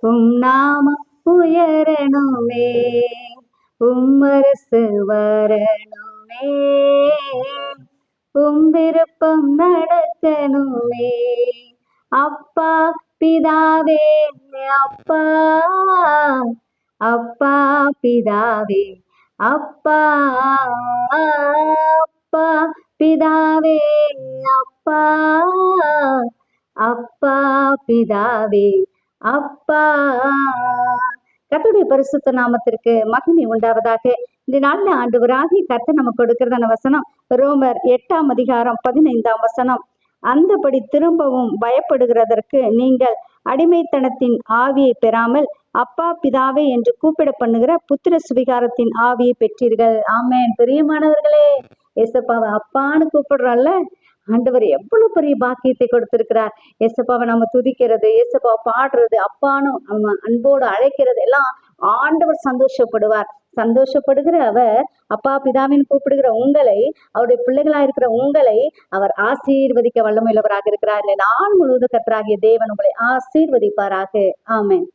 நாமம் உயரணுமே, அரசு வரணுமே, விருப்பம் நடக்கணுமே. அப்பா பிதாவே, அப்பா அப்பா பிதாவே, அப்பா அப்பா பிதாவே, அப்பா அப்பா பிதாவே, அப்பா. கர்த்தருடைய பரிசுத்த நாமத்திற்கு மகிமை உண்டாவதாக. இந்த நாள்ல ஆண்டவராகிய கர்த்தர் நமக்கு கொடுக்கிறதான வசனம் ரோமர் 8:15 அந்தபடி திரும்பவும் பயப்படுகிறதற்கு நீங்கள் அடிமைத்தனத்தின் ஆவியை பெறாமல் அப்பா பிதாவே என்று கூப்பிட பண்ணுகிற புத்திர சுவிகாரத்தின் ஆவியை பெற்றீர்கள். ஆமேன். பிரியமானவர்களே, ஏசப்பாவை அப்பான்னு கூப்பிடுறோம்ல, ஆண்டவர் எவ்வளவு பெரிய பாக்கியத்தை கொடுத்திருக்கிறார். ஏசப்பாவை நம்ம துதிக்கிறது, ஏசப்பாவை பாடுறது, அப்பான்னு நம்ம அன்போடு அழைக்கிறது எல்லாம் ஆண்டவர் சந்தோஷப்படுவார். சந்தோஷப்படுகிற அவர் அப்பா பிதாவின் கூப்பிடுகிற உங்களை, அவருடைய பிள்ளைகளா இருக்கிற உங்களை அவர் ஆசீர்வதிக்க வல்லமையுள்ளவராக இருக்கிறார். நாள் முழுவதும் கர்த்தராகிய தேவன் உங்களை ஆசீர்வதிப்பாராக. ஆமென்.